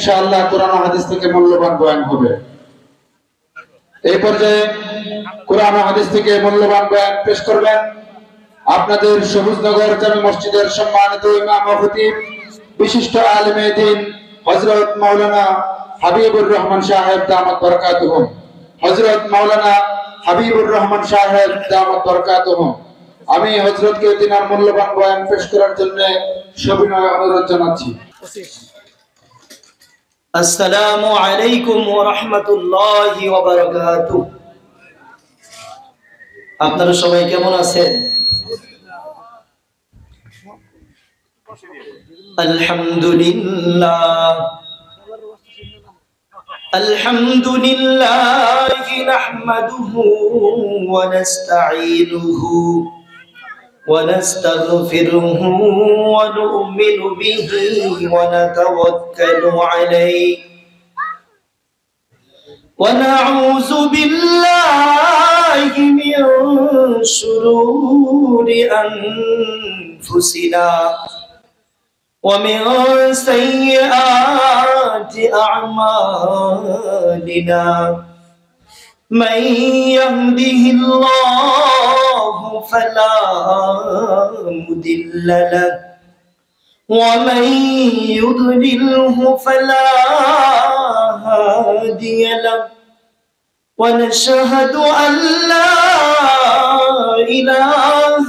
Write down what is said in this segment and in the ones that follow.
ইনশাআল্লাহ কোরআন ও হাদিস থেকে মূল্যবান বয়ান হবে। এই পর্যায়ে কোরআন ও হাদিস থেকে মূল্যবান বয়ান পেশ করবেন আপনাদের সবুজনগর জামে মসজিদের সম্মানিত ইমাম ও খতিব বিশিষ্ট আলেমে দ্বীন হযরত মাওলানা হাবিবুর রহমান সাহেব দামাত বরকাতুহুম। হযরত মাওলানা হাবিবুর রহমান সাহেব দামাত বরকাতুহুম। আমি হযরতকে তিনার মূল্যবান বয়ান পেশ করার জন্য সবিনয় অনুরোধ জানাচ্ছি। আসসালামু আলাইকুম ওয়া রাহমাতুল্লাহি ওয়া বারাকাতুহু। আপনারা সবাই কেমন আছেন? আলহামদুলিল্লাহ আলহামদুলিল্লাহি নাহমাদুহু ওয়া নাস্তাঈনুহু ওয়া নাস্তাগফিরুহু ওয়া নু'মিনু বিহি ওয়া নাতাওয়াক্কালু আলাইহি ওয়া নাউযু বিল্লাহি মিন শুরুরি আনফুসিনা ومن سيئات أعمالنا من يهده الله فلا مضل له ومن يضلله فلا هادي له ونشهد أن لا إله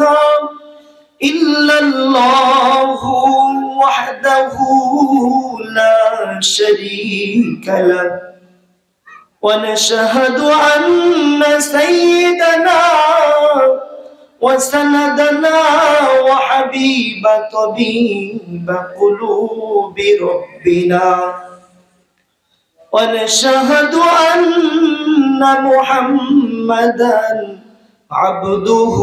إلا الله وحده لا شريك له ونشهد أن سيدنا وسندنا وحبيب طبيب قلوب ربنا ونشهد أن محمدا عبده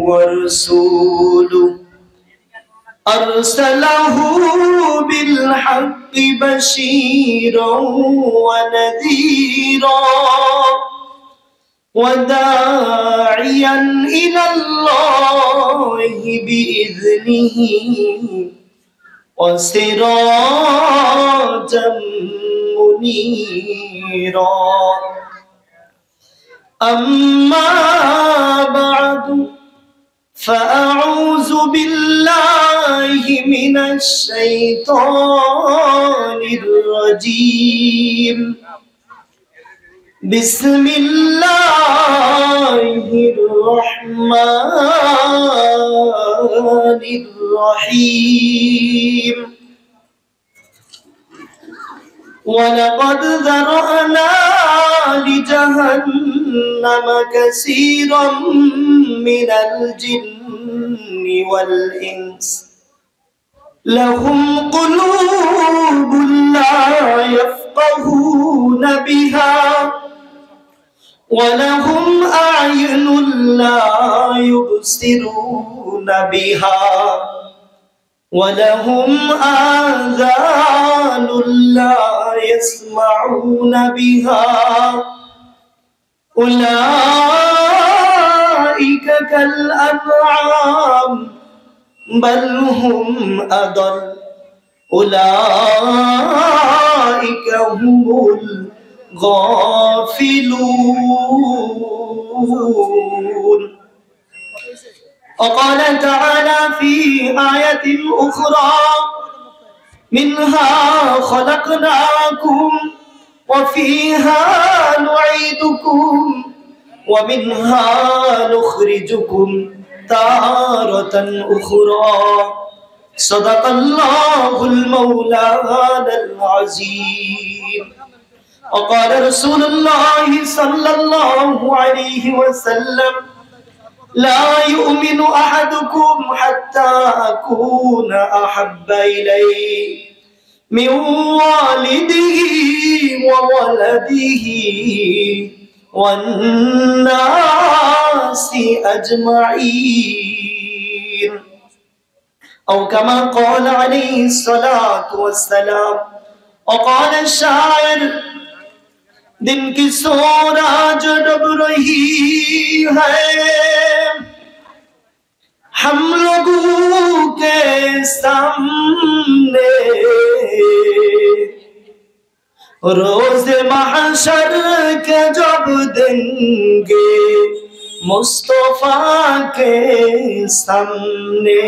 ورسوله أرسله بالحق بشيرا ونذيرا وداعيا إلى الله بإذنه وسراجا منيرا أما بعد فأعوذ بالله من الشيطان الرجيم بسم الله الرحمن الرحيم ولقد ذرأنا لجهنم كثيرا من الجن والإنس لهم قلوب لا يفقهون بها ولهم أعين لا يبصرون بها ولهم آذان لا يسمعون بها أولئك كالأنعام بل هم أضل أولئك هم الغافلون. وقال تعالى في آية أخرى منها خلقناكم وفيها نعيدكم ومنها نخرجكم تارة أخرى صدق الله المولانا العظيم. وقال رسول الله صلى الله عليه وسلم لا يؤمن أحدكم حتى أكون أحب إليه من والده وولده والناس أجمعين أو كما قال عليه الصلاة والسلام. وقال الشاعر दिन की सूरज डूब रही है हम लोगों के सामने रोज महशर के जब देंगे मुस्तफा के सामने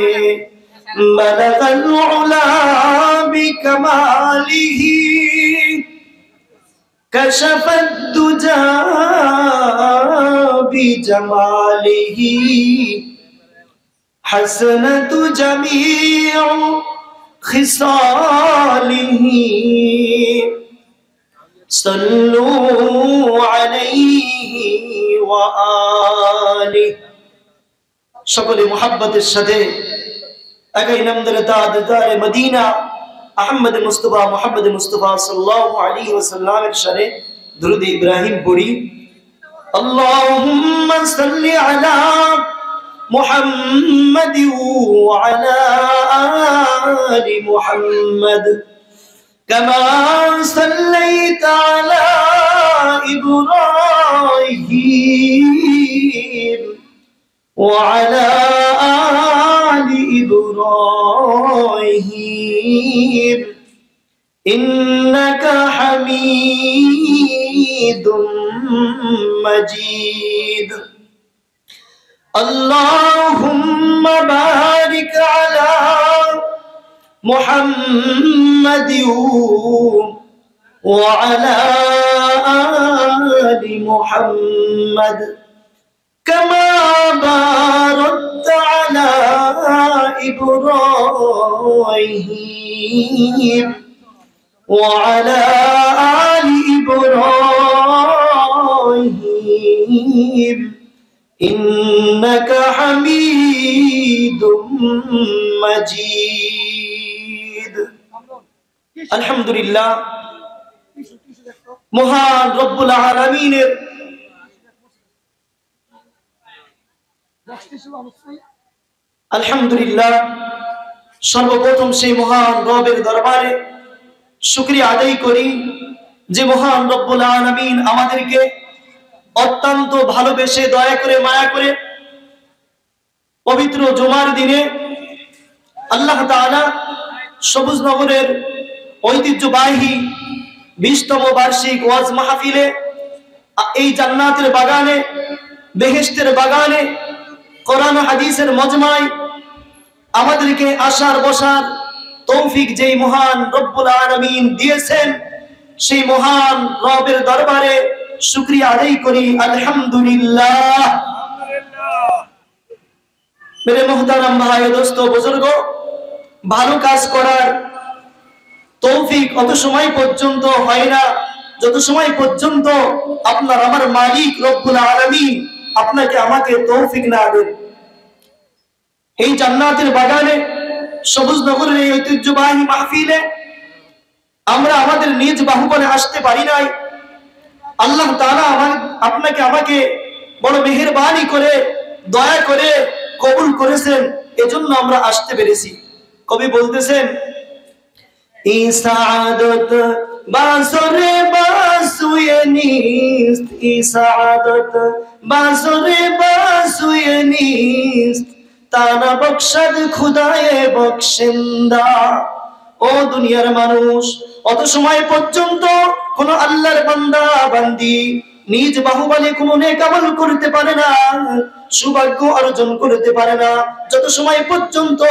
बलगल उला बिकमालिही कशफत दुजा बिजमालिही हसनत जमीउ खिसालिही सल्लू अलैहि व आलिहि। সকলে মুহাব্বতের সাথে একাই নামদারে তাজদারে মদিনা আহমদ মুস্তাফা সাল্লাল্লাহু আলাইহি ওয়াসাল্লামের শানে দুরূদ ইব্রাহিম পড়ি। আল্লাহুম্মা সাল্লি আলা মুহাম্মাদ ওয়া আলা আলি মুহাম্মাদ কামা সাল্লাইতা আলা ইব্রাহিম ওয়া আলা আলি ইব্রাহিম ইন্নাকা হামিদুম মাজিদ। আল্লাহুম্মা বারিক আলা মুহাম্মাদ ওয়া আলা আলি মুহাম্মাদ কামা বারাকতা আলা ইব্রাহিম ওয়া আলা আলি ইব্রাহিম ইন্নাকা হামিদুম মাজিদ। আলহামদুলিল্লাহ, মহান রব্বুল আলামিনের আলহামদুলিল্লাহ সর্বপ্রথম সেই মহান রবের দরবারে শুকরিয়া আদায় করি যে মহান রব্বুল আলামিন আমাদেরকে অত্যন্ত ভালোবেসে দয়া করে মায়া করে পবিত্র জুমার দিনে আল্লাহ তাআলা সবুজ নগরের ঐতিহ্যবাহী 20তম বার্ষিক ওয়াজ মাহফিলে এই জান্নাতের বাগানে বেহেশতের বাগানে কোরআন হাদিসের মজমায় আমাদেরকে আসার বসার তৌফিক যেই মহান রব্বুল আলামিন দিয়েছেন সেই মহান রবের দরবারে শুকরিয়া আদায় করি আলহামদুলিল্লাহ। মেরে মুহতারাম ভাই দোস্ত বুজুর্গ, ভালো কাজ করার তৌফিক অত সময় পর্যন্ত হয় না যত সময় পর্যন্ত আপনার আমার মালিক রব্বুল আলামিন আপনাকে আমাকে তৌফিক না দেন। এই জান্নাতের বাগানে সবুজ নগরের এই ঐতিহ্যবাহী মাহফিলে আমরা আমাদের নিজ বাহুবলে আসতে পারি নাই। আল্লাহ তাআলা আপনাকে আমাকে বড় মেহেরবানি করে দয়া করে কবুল করেছেন, এজন্য আমরা আসতে পেরেছি। কবি বলতেছেন, এই সাআদত বাসরে বাসুয়ে নিস্ত, এই সাআদত বাসরে বাসুয়ে নিস্ত, তানা বখশদ খুদায়ে বখশিন্দা। ও দুনিয়ার মানুষ, অত সময় পর্যন্ত কোন আল্লাহর বান্দা বান্দি নিজ বাহুবলে কোন নেক আমল করতে পারে না, সৌভাগ্য অর্জন করতে পারে না যত সময় পর্যন্ত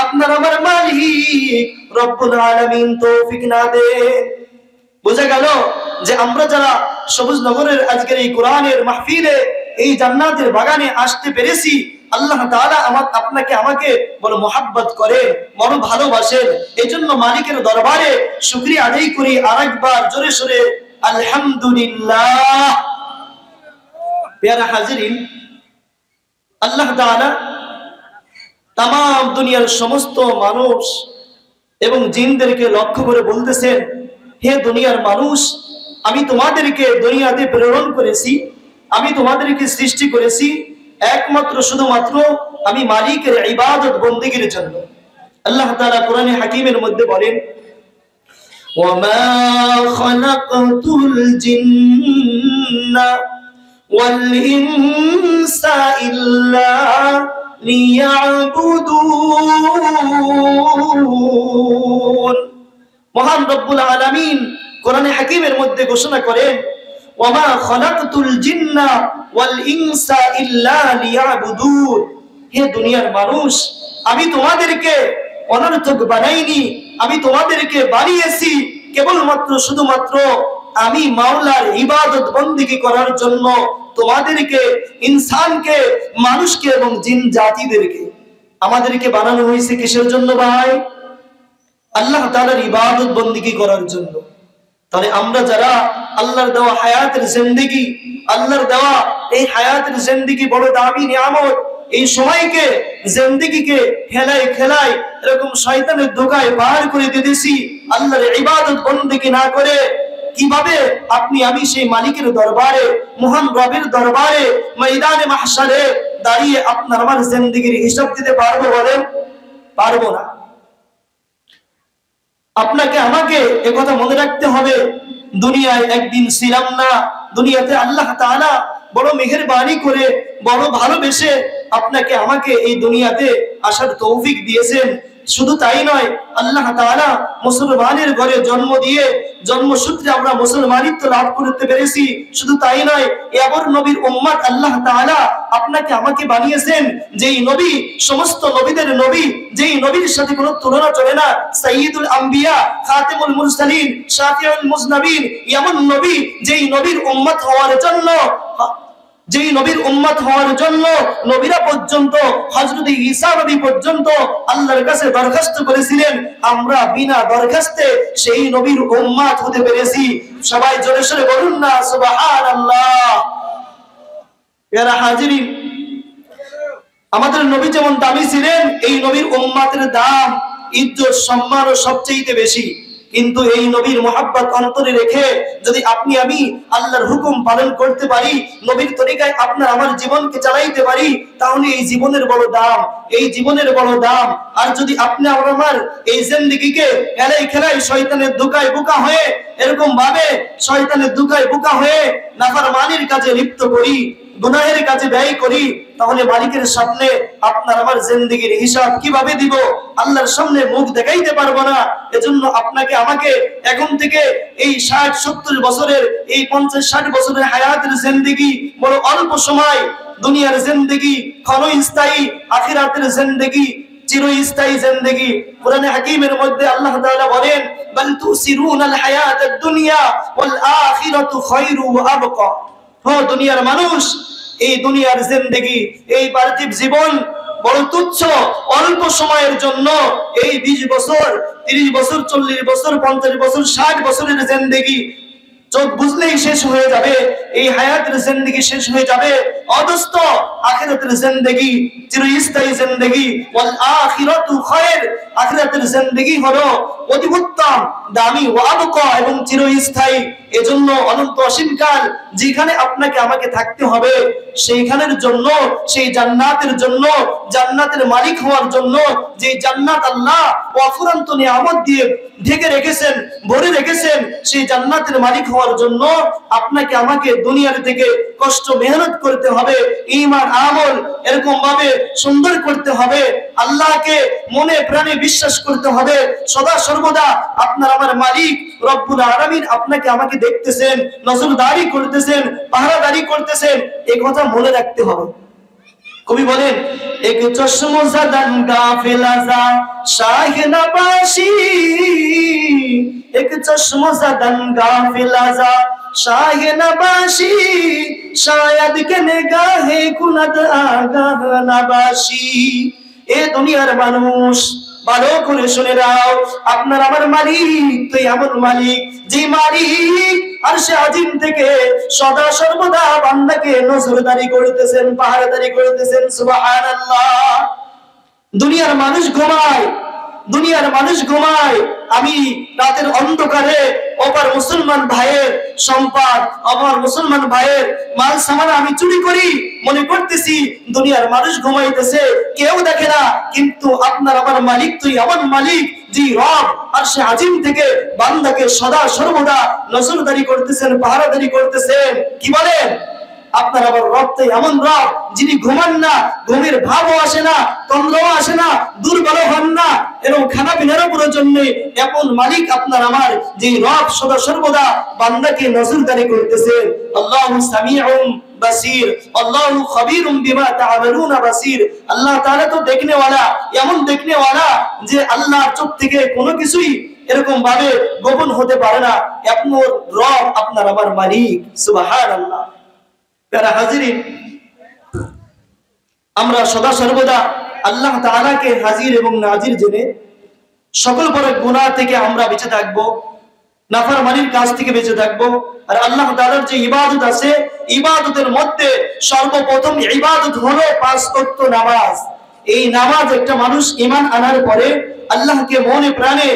আপনার আমার মালিক রব্বুল আলামিন তৌফিক না দেন। বোঝা গেল যে আমরা যারা সবুজ নগরের আজকের এই কোরআনের মাহফিলে এই জান্নাতের বাগানে আসতে পেরেছি, আল্লাহ তাআলা আপনাকে আমাকে বড় মোহাব্বত করে, বড় ভালোবাসেন। এজন্য মালিকের দরবারে শুকরিয়া আদায় করি আরেকবার জোরে সোরে আলহামদুলিল্লাহ। প্যারা হাজিরিন, আল্লাহ তাআলা তামাম দুনিয়ার সমস্ত মানুষ এবং জিনদেরকে লক্ষ্য করে বলতেছেন, হে দুনিয়ার মানুষ, আমি তোমাদেরকে দুনিয়াতে প্রেরণ করেছি, আমি তোমাদেরকে সৃষ্টি করেছি একমাত্র শুধুমাত্র আমি মালিকের ইবাদত বন্দেগীর জন্য। আল্লাহ তাআলা কোরআনে হাকিমের মধ্যে বলেন, ওয়ামা খালাকতুল জিন্না ওয়াল ইনসা ইল্লা লিয়াবুদুন। মহান রব্বুল আলামিন কোরআনে হাকিমের মধ্যে ঘোষণা করেন, ওয়ামা খালাকতুল জিন্না ওয়াল ইনসা ইল্লা লিয়াবুদুন। হে দুনিয়ার মানুষ, আমি তোমাদেরকে অনর্থক বানাইনি, আমি তোমাদেরকে বানিয়েছি কেবলমাত্র শুধুমাত্র আমি মাওলার ইবাদত বন্দেগী করার জন্য। তোমাদেরকে, ইনসানকে, মানুষকে এবং জিন জাতিদেরকে আমাদেরকে বানানো হয়েছে কিসের জন্য ভাই? আল্লাহ তাআলার ইবাদত বন্দেগী করার জন্য। তাহলে আমরা যারা আল্লাহর দেওয়া হায়াতের জিন্দেগি, আল্লাহর দেওয়া এই হায়াতের জিন্দেগি বড় দামি নিয়ামত, এই সময়কে, জিন্দেগিকে খেলায় খেলায় এরকম শয়তানের ধোঁকায় পার করে দিতেছি আল্লাহর ইবাদত বন্দেগী না করে। কিভাবে আপনি আমি সেই মালিকের দরবারে, মহান রবের দরবারে, ময়দানে মাহশারে দাঁড়িয়ে আপনার আমার জিন্দেগির হিসাব দিতে পারবো বলেন? পারবো না। আপনাকে আমাকে একথা মনে রাখতে হবে, দুনিয়ায় একদিন ছিলাম না। দুনিয়াতে আল্লাহ তাআলা বড় মেহেরবানি করে, বড় ভালোবেসে আপনাকে আমাকে এই দুনিয়াতে আসার তৌফিক দিয়েছেন। শুধু তাই নয়, আল্লাহ তাআলা মুসলমানের ঘরে জন্ম দিয়ে জন্মসূত্রে আমরা মুসলমানিত্ব লাভ করতে পেরেছি। শুধু তাই নয়, এবার নবীর উম্মত আল্লাহ তাআলা আপনাকে আমাকে বানিয়েছেন, যেই নবী সমস্ত নবীদের নবী, যেই নবীর সাথে কোনো তুলনা চলে না, সাইয়্যিদুল আম্বিয়া, খাতিমুল মুরসালিন, শাফিউল মুজনাবিন, এমন নবী যেই নবীর উম্মত হওয়ার জন্য, যেই নবীর উম্মত হওয়ার জন্য নবীরা পর্যন্ত, হযরত ঈসা নবী পর্যন্ত আল্লাহর কাছে দরখাস্ত করেছিলেন। আমরা বিনা দরখাস্তে সেই নবীর উম্মত হতে পেরেছি। সবাই জোরে সোরে বলুন না সুবহানাল্লাহ। প্রিয় হাজিরিন, আমাদের নবী যেমন দামি ছিলেন, এই নবীর উম্মতের দাম, ইজ্জত, সম্মান সবচেয়ে বেশি। কিন্তু এই নবীর মুহাব্বত অন্তরে রেখে যদি আপনি আমি আল্লাহর হুকুম পালন করতে পারি, নবীর তরিকায় আপনার আমার জীবনকে চালাইতে পারি, তাহলে এই জীবনের বড় দাম, এই জীবনের বড় দাম। আর যদি আপনি আমার এই জিন্দেগিকে খেলাই খেলাই শয়তানের ধোঁকায় বোকা হয়ে, এরকম ভাবে শয়তানের ধোঁকায় বোকা হয়ে নাফরমানির কাজে লিপ্ত করি, গুনাহের কাজে ব্যয় করি, তাহলে মালিকের সামনে আপনার আমার জিন্দেগির হিসাব কিভাবে দিব? আল্লাহর সামনে মুখ দেখাইতে পারবো না। এজন্য আপনাকে আমাকে এখন থেকে এই 60-70 বছরের, এই 50-60 বছরের হায়াতের জিন্দেগি বড় অল্প সময়। দুনিয়ার জিন্দেগি ক্ষণস্থায়ী, আখিরাতের জিন্দেগি চিরস্থায়ী জিন্দেগি। কোরআনে হাকিমের মধ্যে আল্লাহ তাআলা বলেন, বাল তুসিরুনাল হায়াতাদ দুনিয়া ওয়াল আখিরাতু খায়রু ওয়া আবকা। ও দুনিয়ার মানুষ, এই দুনিয়ার জিন্দেগি, এই পার্থিব জীবন বড় তুচ্ছ, অল্প সময়ের জন্য। এই 20 বছর, 30 বছর, 40 বছর, 50 বছর, 60 বছরের জিন্দেগি চোখ বুঝলেই শেষ হয়ে যাবে। এই হায়াতের জিন্দেগি শেষ হয়ে যাবে। অদস্ত আখিরাতের জিন্দেগি চিরস্থায়ী জিন্দেগি। ওয়াল আখিরাতু খায়র, আখিরাতের জিন্দেগি হলো অতি উত্তম, দামি, ওয়া আবকা, এবং চিরস্থায়ী। এজন্য অনন্ত অসীমকাল যেখানে আপনাকে আমাকে থাকতে হবে, সেইখানের জন্য, সেই জান্নাতের জন্য, জান্নাতের মালিক হওয়ার জন্য, যে জান্নাত আল্লাহ অফুরন্ত নিয়ামত দিয়ে ঢেকে রেখেছেন, ভরে রেখেছেন, সেই জান্নাতের মালিক হওয়ার জন্য আপনাকে আমাকে দুনিয়ার থেকে কষ্ট মেহনত করতে হবে, ঈমান আমল এরকম ভাবে সুন্দর করতে হবে, আল্লাহকে মনে প্রাণে বিশ্বাস করতে হবে। সদা সর্বদা আপনার আমার মালিক রব্বুল আলামিন আপনাকে আমাকে দেখতেছেন, নজরদারি করতেছেন, পাহারাদারি করতেছেন, এই কথা মনে রাখতে হবে। কবি বলেন, এক চশমো জাদান গাফিল আযা শাহে নবাশি, এক চশমো জাদান গাফিল আযা শাহে নবাশি, শায়দ কে নিগাহে কুনাদ আগাহ নবাশি। এ দুনিয়ার মানুষ, ভালো করে শুনে নাও, আপনার আমার মালিক তো এমন মালিক, যে মালিক আরশে আজিম থেকে সদা সর্বদা বান্দাকে নজরদারি করতেছেন, পাহারাদারি করতেছেন। সুবহানাল্লাহ। দুনিয়ার মানুষ ঘুমায়, দুনিয়ার মানুষ ঘুমায়, আমি রাতের অন্ধকারে অপর মুসলমান ভাইয়ের সম্পদ, অপর মুসলমান ভাইয়ের মাল সামান আমি চুরি করি, মনে করতেছি দুনিয়ার মানুষ ঘুমাইতেছে, কেউ দেখে না। কিন্তু আপনার আমার মালিক তুই এমন মালিক, যে রব আরশে আজিম থেকে বান্দাকে সদা সর্বদা নজরদারি করতেছেন, পাহারাদারি করতেছেন। কি বলেন? আপনার আবার রব তো এমন রব যিনি ঘুমান না, ঘুমের ভাবও আসে না, তন্দ্রও আসে না, দুর্বল হন না, এবং খানা পিনারও প্রয়োজন নেই। এমন মালিক আপনার আমার, যে রব সদা সর্বদা বান্দাকে নজরদারি করতেছে। আল্লাহু সামিউম বাসির, আল্লাহু খবীরুম বিমা তা'মালুনা বাসির। আল্লাহ তাআলা তো দেখনে ওয়ালা, এমন দেখনে ওয়ালা যে আল্লাহর চোখ থেকে কোনো কিছুই এরকম ভাবে গোপন হতে পারে না। আপনার রব আপনার আমার মালিক। সুবহানাল্লাহ। প্যারা হাজিরিন, আমরা সদা সর্বদা আল্লাহ তাআলাকে হাজির এবং নাজির জেনে সকল প্রকার গুনাহ থেকে আমরা বেঁচে থাকবো, নাফরমানির কাজ থেকে বেঁচে থাকবো। আর আল্লাহ তাআলার যে ইবাদত আছে, ইবাদতের মধ্যে সর্বপ্রথম ইবাদত হলো 5 ওয়াক্ত নামাজ। এই নামাজ একটা মানুষ ঈমান আনার পরে, আল্লাহকে মনে প্রাণে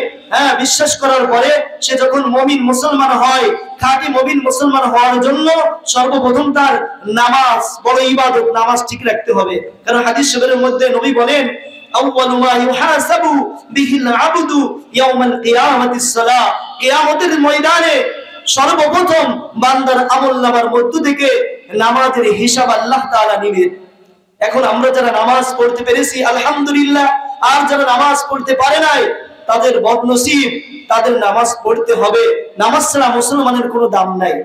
বিশ্বাস করার পরে, সে যখন মুমিন মুসলমান হয়, খাঁটি মুমিন মুসলমান হওয়ার জন্য সর্বপ্রথম তার নামাজ বড় ইবাদত, নামাজ ঠিক রাখতে হবে। কারণ হাদিস শরীফের মধ্যে নবী বলেন, আউয়ালু মা ইউহাসাবু বিহিল আবদু ইয়াউমাল কিয়ামাতিস সালাহ। কিয়ামতের ময়দানে সর্বপ্রথম বান্দার আমলনামার মধ্য থেকে নামাজের হিসাব আল্লাহ তাআলা নেবেন। এখন আমরা যারা নামাজ পড়তে পেরেছি আলহামদুলিল্লাহ, আর যারা নামাজ পড়তে পারে নাই তাদের বদনসিব, তাদের নামাজ পড়তে হবে। নামাজ ছাড়া মুসলমানের কোনো দাম নাই।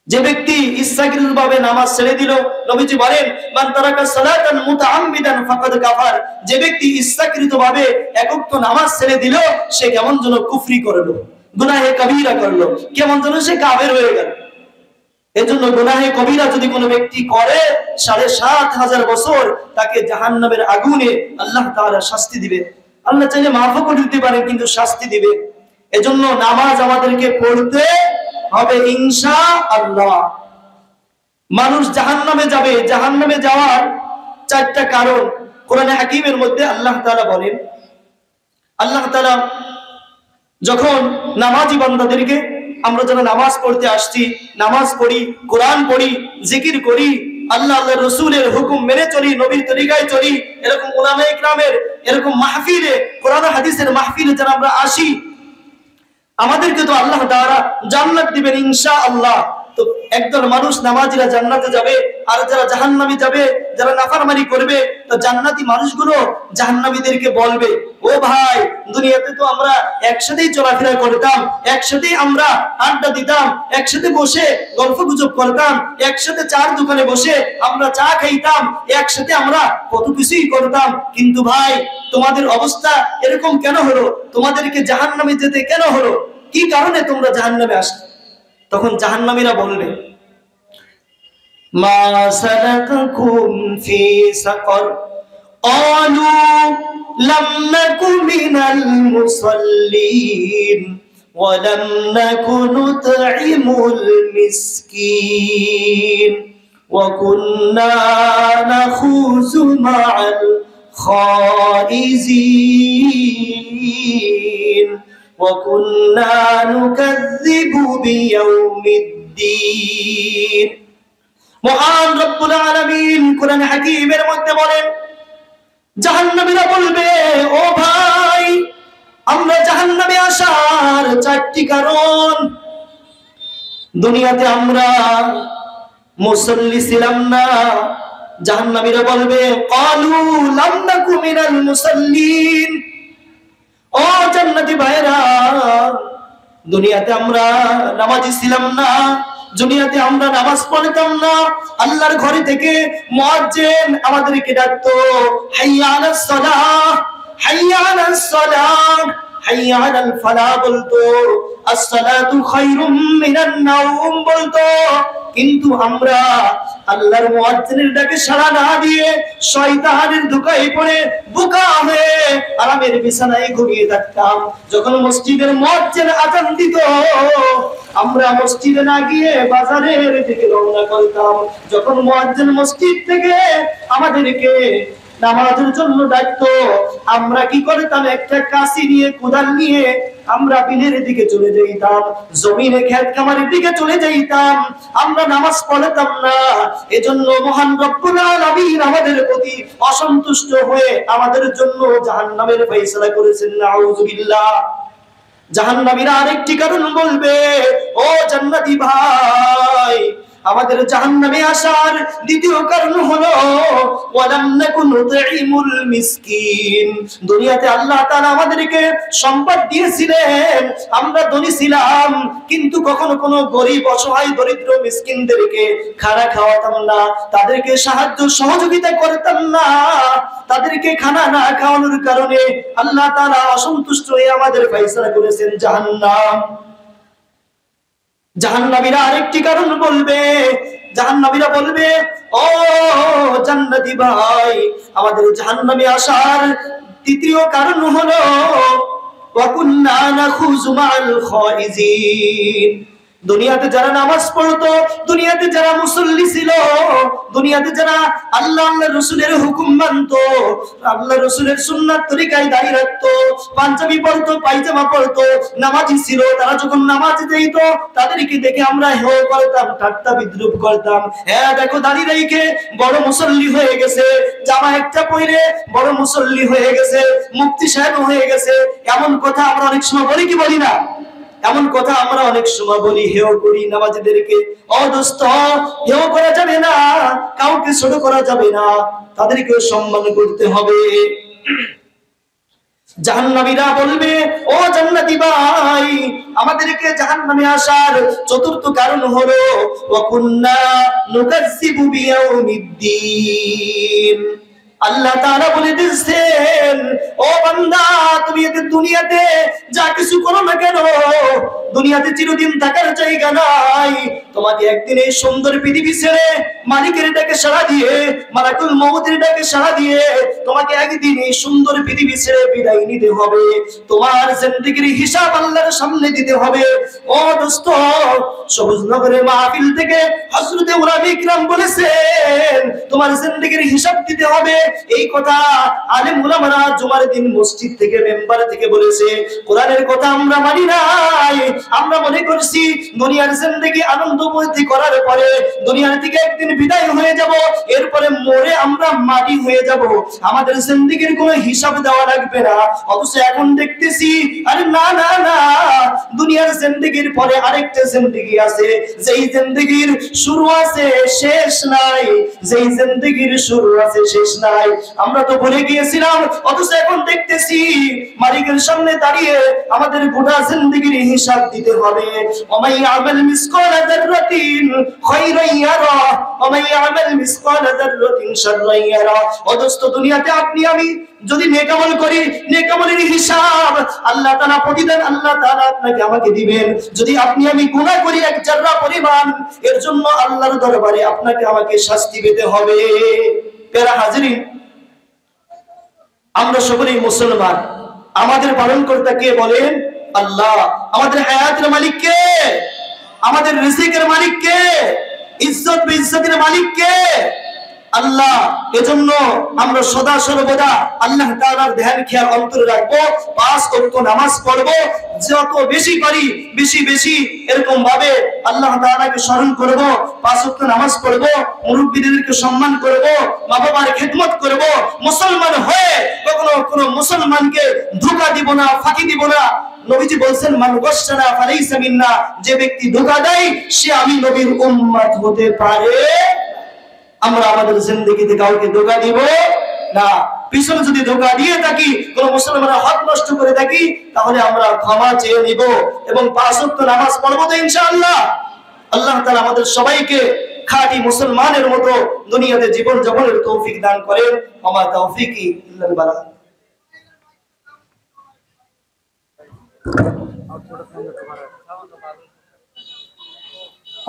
যে ব্যক্তি ইচ্ছাকৃতভাবে নামাজ ছেড়ে দিল, নবীজি বলেন, মান তারাকা সালাতান মুতাআম্মিদান ফাকাদ কাফার। যে ব্যক্তি ইচ্ছাকৃতভাবে এক ওয়াক্ত নামাজ ছেড়ে দিল, সে কেমন যেন কুফরি করলো, গুনাহে কবিরা করলো, কেমন যেন সে কাফের হয়ে গেল। এজন্য গুনাহে কবিরা যদি কোনো ব্যক্তি করে, ৭,৫০০ বছর তাকে জাহান্নামের আগুনে আল্লাহ তাআলা শাস্তি দিবে। আল্লাহ চাইলে মাফও করে দিতে পারে, কিন্তু শাস্তি দিবে। এজন্য নামাজ আমাদেরকে পড়তে হবে ইনশাআল্লাহ। মানুষ জাহান্নামে যাবে, জাহান্নামে যাওয়ার 4টা কারণ কোরআনে হাকিমের মধ্যে আল্লাহ তাআলা বলেন। আল্লাহ তাআলা যখন নামাজি বান্দাদেরকে, আমরা যারা নামাজ পড়তে আসছি, নামাজ পড়ি, কোরআন পড়ি, জিকির করি, আল্লাহ আল্লাহর রাসূলের হুকুম মেনে চলি, নবীর তরিকায় চলি, এরকম উলামায়ে কিরামের এরকম মাহফিলে, কোরআন হাদিসের মাহফিলে যারা আমরা আসি, আমাদেরকে তো আল্লাহ তাআলা জান্নাত দিবেন ইনশাআল্লাহ। তো একদল মানুষ নামাজিরা জান্নাতে যাবে, আর যারা জাহান্নামে যাবে, যারা নাফরমানি করবে, তো জান্নাতি মানুষগুলো জাহান্নামীদেরকে বলবে, ও ভাই, দুনিয়াতে তো আমরা একসাথেই চলাফেরা করতাম, একসাথেই আমরা আড্ডা দিতাম, একসাথে বসে গল্পগুজব করতাম, একসাথে চার দোকানে বসে আমরা চা খাইতাম, একসাথে আমরা কত কিছুই করতাম, কিন্তু ভাই তোমাদের অবস্থা এরকম কেন হলো? তোমাদেরকে জাহান্নামে যেতে কেন হলো? কি কারণে তোমরা জাহান্নামে আসলে? তখন জাহান্নামীরা বলবে, মা সালাকাকুম ফি সাকার ক্বালু লাম নাকু মিনাল মুসাল্লিন ওয়া লাম নাকু নুতঈমুল মিসকিন ওয়া কুন্না নাখুযু মা'আল খাইজিন وَكُنَّا نُكَذِّبُ بِيَوْمِ الدِّينِ। মহান রব্বুল আলামিন কোরআন হাকীমের মধ্যে বলেন, জাহান্নামীরা বলবে, ও ভাই, আমরা জাহান্নামে আসার 4টি কারণ। দুনিয়াতে আমরা মুসল্লি ছিলাম না। জাহান্নামীরা বলবে, ক্বালু লাম নাকু মিনাল মুসাল্লিন। ও জান্নাতি ভাইরা, দুনিয়াতে আমরা নামাজি ছিলাম না, দুনিয়াতে আমরা নামাজ পড়তাম না। আল্লাহর ঘরে থেকে মুয়াজ্জিন আমাদেরকে ডাকতো, হাইয়া আলাস সালাহ, হাইয়া আলাস সালাহ, হাইয়া আলাল ফালাহ বলতো, আস-সালাতু খায়রুম মিনান নাওম বলতো। কিন্তু আমরা আল্লাহর মুয়াজ্জিনের ডাকে সাড়া না দিয়ে শয়তানের ধোঁকায় পড়ে বোকা হয়ে আরামের বিছানায় ঘুমিয়ে থাকতাম। যখন মসজিদের মুয়াজ্জিন আযান দিত, আমরা মসজিদে না গিয়ে বাজারের দিকে রওনা করতাম। যখন মুয়াজ্জিন মসজিদ থেকে আমাদেরকে নামাজের জন্য ডাকতো, আমরা কি করতাম? একটা কাশি নিয়ে, কোদাল নিয়ে আমরা বিলের দিকে চলে যাইতাম, জমিনে ক্ষেত খামারের দিকে চলে যাইতাম। আমরা নামাজ পড়তাম না। এজন্য মহান রব্বুল আলামিন আমাদের প্রতি অসন্তুষ্ট হয়ে আমাদের জন্য জাহান্নামের ফয়সালা করেছেন। নাউযুবিল্লাহ। জাহান্নামীরা আরেকটি কারণ বলবে, ও জান্নাতি ভাই, আমাদের জাহান্নামে আসার দ্বিতীয় কারণ হলো ওয়ালাম নাকুন নুতঈমুল মিসকিন। দুনিয়াতে আল্লাহ তাআলা আমাদেরকে সম্পদ দিয়েছিলেন, আমরা ধনী ছিলাম, কিন্তু কখনো কোনো গরিব অসহায় দরিদ্র মিসকিনদেরকে খানা খাওয়াতাম না, তাদেরকে সাহায্য সহযোগিতা করতাম না। তাদেরকে খানা না খাওয়ানোর কারণে আল্লাহ তাআলা অসন্তুষ্ট হয়ে আমাদের ফয়সালা করেছেন জাহান্নাম। জাহান্নামীরা আরেকটি কারণ বলবে, জাহান্নামীরা বলবে, ও জান্নাতি ভাই, আমাদের জাহান্নামে আসার তৃতীয় কারণ হলো ওয়া কুন্না নাখুযু মা'আল খাইজিন। দুনিয়াতে যারা নামাজ পড়তো, দুনিয়াতে যারা মুসল্লি ছিল, দুনিয়াতে যারা আল্লাহ আল্লাহর রাসূলের হুকুম মানতো, আল্লাহর রাসূলের সুন্নাত তরিকায় দাঁড়িয়ে রাখতো, পাঞ্জাবি পরতো, পায়জামা পরতো, নামাজি ছিল, তারা যখন নামাজে যেত তাদেরকে দেখে আমরা হেয় করতাম, ঠাট্টা বিদ্রুপ করতাম। হ্যাঁ দেখো দাঁড়িয়ে রেখে বড় মুসল্লি হয়ে গেছে, জামা একটা পরে বড় মুসল্লি হয়ে গেছে, মুফতি সাহেব হয়ে গেছে, এমন কথা আমরা অনেক সময় বলি কি বলি না? এমন কথা আমরা অনেক সময় বলি, হেয় করি নামাজীদেরকে। ও দোস্ত, হেয় করা যাবে না, কাউকে ছোট করা যাবে না, তাদেরকেও সম্মান করতে হবে। জাহান্নামীরা বলবে, ও জান্নাতি ভাই, আমাদেরকে জাহান্নামে আসার চতুর্থ কারণ হলো ওয়া কুন্না নুকাজ্জিবু বিয়াউমিদ্দিন। আল্লাহ তাআলা বলে দিয়েছেন, ও বান্দা, তুমি এই দুনিয়াতে যা কিছু করো না কেন, দুনিয়াতে চিরদিন থাকার জায়গা নাই। তোমাকে একদিন এই সুন্দর পৃথিবী ছেড়ে মালিকের ডাকে সাড়া দিয়ে, মালাকুল মউতের ডাকে সাড়া দিয়ে তোমাকে একদিন এই সুন্দর পৃথিবী ছেড়ে বিদায় নিতে হবে। তোমার জিন্দেগির হিসাব আল্লাহর সামনে দিতে হবে। ও দোস্ত, সবুজনগরের মাহফিল থেকে হযরত উলামা ইকরাম বলেছেন, তোমার জিন্দেগির হিসাব দিতে হবে। এই কথা আলেম উলামারা জুমার দিন মসজিদ থেকে মেম্বার থেকে বলেছে। কোরআনের কথা আমরা মানি নাই, আমরা মনে করছি দুনিয়ার জিন্দেগি আনন্দ উপভোগ করার পরে দুনিয়ার থেকে একদিন বিদায় হয়ে যাব, এরপরে মরে আমরা মাটি হয়ে যাব, আমাদের জিন্দেগির কোনো হিসাব দেওয়া লাগবে না। অথচ এখন দেখতেছি, আরে না না না, দুনিয়ার জিন্দেগির পরে আরেকটা জিন্দেগি আছে, যেই জিন্দেগির শুরু আছে শেষ নাই, যেই জিন্দেগির শুরু আছে শেষ নাই। আমরা তো ভুলে গিয়েছিলাম, অথচ এখন দেখতেছি মালিকের সামনে দাঁড়িয়ে আমাদের গোটা জিন্দেগির হিসাব দিতে হবে। ওমাই আমাল মিসকাল যাররাতিন খায়রান ইয়ারা ওমাই আমাল মিসকাল যাররাতিন শাররান ইয়ারা। ও দোস্ত, দুনিয়াতে আপনি আমি যদি নেক আমল করি, নেক আমলের হিসাব আল্লাহ তাআলা প্রতিদিন আল্লাহ তাআলা আপনাকে আমাকে দিবেন। যদি আপনি আমি গুনাহ করি এক জাররা পরিমাণ, এর জন্য আল্লাহর দরবারে আপনাকে আমাকে শাস্তি পেতে হবে। প্যারা হাজিরিন, আমরা সকলেই মুসলমান, আমাদের পালনকর্তা কে বলেন? আল্লাহ। আমাদের হায়াতের মালিক কে? আমাদের রিজিকের মালিক কে? ইজ্জত বিজ্জতের মালিক কে? আল্লাহ। এজন্য আমরা সদা সর্বদা আল্লাহ তাআলার ধ্যান খেয়াল অন্তরে রাখবো, 5 ওয়াক্ত নামাজ পড়বো, যত বেশি পারি বেশি বেশি এরকম ভাবে আল্লাহ তাআলাকে স্মরণ করব, 5 ওয়াক্ত নামাজ পড়বো, মুরব্বিদেরকে সম্মান করব, মা বাবার খিদমত করব। মুসলমান হয়ে কখনো কোনো মুসলমানকে ধোঁকা দিব না, ফাঁকি দিব না। নবীজি বলেন, মান গাশশানা ফালাইসা মিন্না, যে ব্যক্তি ধোঁকা দেয় সে আমি নবীর উম্মত হতে পারে। আমরা আমাদের জিন্দেগিতে কাউকে ধোঁকা দিব না। পিছনে যদি ধোঁকা দিয়ে থাকি, কোন মুসলমানের হক নষ্ট করে থাকি, তাহলে আমরা ক্ষমা চেয়ে নিব এবং 5 ওয়াক্ত নামাজ পড়বো তো ইনশাআল্লাহ। আল্লাহ তাআলা আমাদের সবাইকে খাঁটি মুসলমানের মতো দুনিয়াতে জীবন যাপনের তৌফিক দান করেন। ওমা তাওফিকি ইল্লা বিল্লাহ।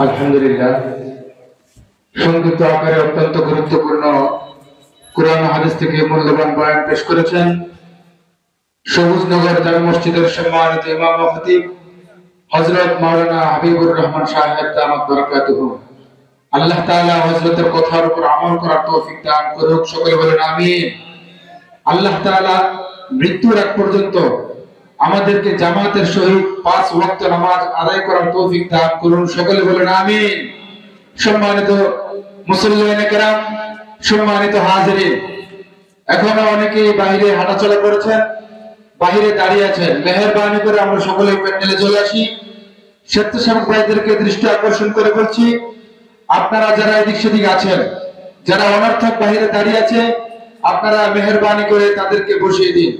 আলহামদুলিল্লাহ, সংক্ষিপ্ত আকারে অত্যন্ত গুরুত্বপূর্ণ কুরআন ও হাদিস থেকে মূল্যবান বয়ান পেশ করেছেন সবুজনগর জামে মসজিদের সম্মানিত ইমাম ও খতিব হযরত মাওলানা হাবিবুর রহমান সাহেব দামাত বারাকাতুহু। আল্লাহ তাআলা হযরতের কথার উপর আমল করার তৌফিক দান করুক, সকলে বলেন আমিন। আল্লাহ তাআলা মৃত্যুর আগ পর্যন্ত আমাদেরকে জামাতের সহিত 5 ওয়াক্ত নামাজ আদায় করার তৌফিক দান করুন, সকলে বলেন আমিন। সম্মানিত মুসল্লিয়ানে কেরাম, সম্মানিত হাজিরিন, এখনো অনেকেই বাইরে হাঁটাচলা করেছেন, বাইরে দাঁড়িয়ে আছেন। মেহেরবানি করে আমরা সকলে প্যান্ডেলে চলে আসি। স্বেচ্ছাসেবক ভাইদেরকে দৃষ্টি আকর্ষণ করে বলছি, আপনারা যারা এদিক সেদিক আছেন, যারা অনর্থক বাহিরে দাঁড়িয়ে আছে, আপনারা মেহেরবানি করে তাদেরকে বসিয়ে দিন।